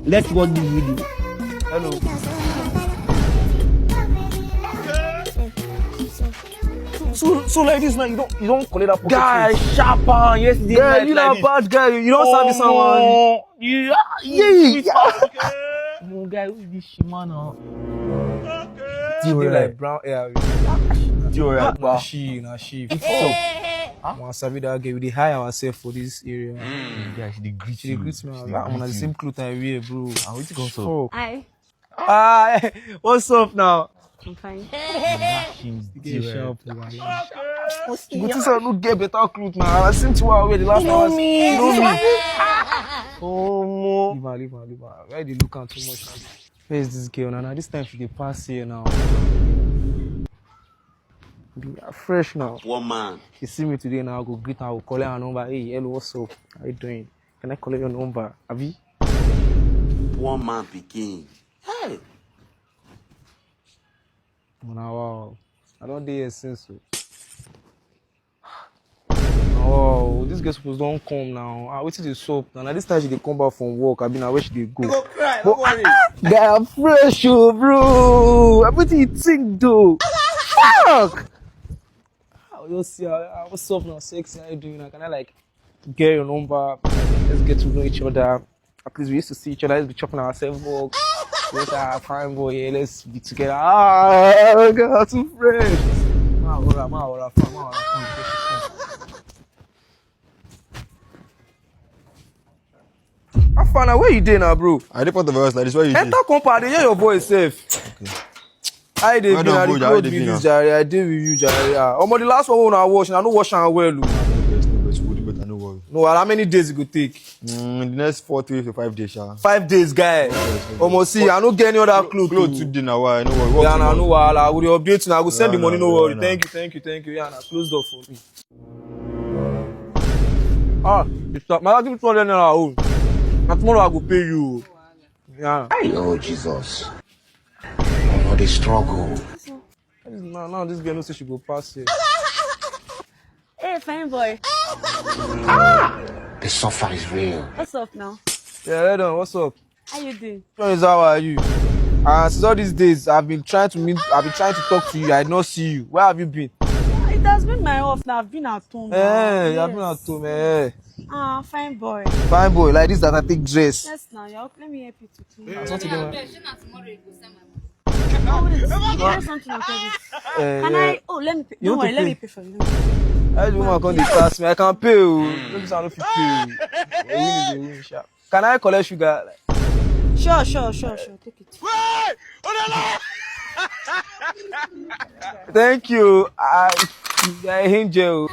Let's watch the video. Hello. So like this now, you don't collect that pocket. Guy, sharper. Yesterday Yeah, night you like know this. bad guy. You don't service someone. Yeah. Oh, guy, who is this shima now? They like brown hair. Wow. She. So, I sabi that girl. We dey hire ourselves for this area. guy, she dey greet She dey you. greet me. She I'm dey on greet the you. same clothes I wear, bro. Ah, what's it called? Hi, Ah, what's up now? I'm fine. Get sharp. Go to say no get better clothes now. I seen you out the last time. You know me. Oh, leave her. Why they look at too much? Where is this girl now? This time she dey pass here now. Be fresh now. One man. She see me today now. I go greet her. I will call her number. Hey, hello, what's up? How you doing? Can I collect your number? Abby? One man picking. Hey. Wow. I don't dare since so. Oh, this girl supposed don't come now. I waited the soap. Now this time she dey come back from work. I been where she dey go. You go cry, don't worry. Guy, I'm fresh, oh, bro. Everything you think, though. Fuck. You see, what's up now, sexy? How you doing? Can I like get your number? Let's get to know each other. At least we used to see each other. Let's be chopping ourselves walk. Let's fine boy. Yeah, let's be together. Ah, God, too fresh. Ma, how far now? Where you dey now, bro? I dey part of us like this. Why you dey? Enter compound, they hear your voice safe. Okay. I dey Well be done, na the bro. How clothes you be dey this now? jare. I dey with you jare. The last one I wash, and I no wash am well. No vex, we'll do better, no worry. No, how many days it go take? In the next 4 to 5 days, sha. 5 days, guy. Almost see, I no get any other clothes. Clothes today now, why? No worry. Yeah, nah, no wahala. I will update you. I will send the Yeah, money. nah, No worry. nah. Thank you. Yeah, nah, close door for me. Ah, you stop. My give me 200 naira home. And tomorrow I go pay you. Yeah. Oh, Jesus. Oh, the struggle. Now this girl no say she go pass here. Hey, fine boy. The suffer is real. What's up now? Yeah, hold on. What's up? How you doing? How are you? Since all these days, I've been trying to talk to you. I did not see you. Where have you been? It has been my off now. I've been at home. Hey, Now. you have been at home, eh? Ah, fine boy. Fine boy, like this that I take dress. Yes, now. Let me help you to clean. That's what you do. Oh, wait. You have something on credit. Can I? Oh, let me pay. You Don't want worry, to let pay? me pay for you. How do you want to come pass me? I can pay you. Look, I don't fit pay you. Win, sha. Can I collect sugar? Sure. Take it. Thank you. I angel.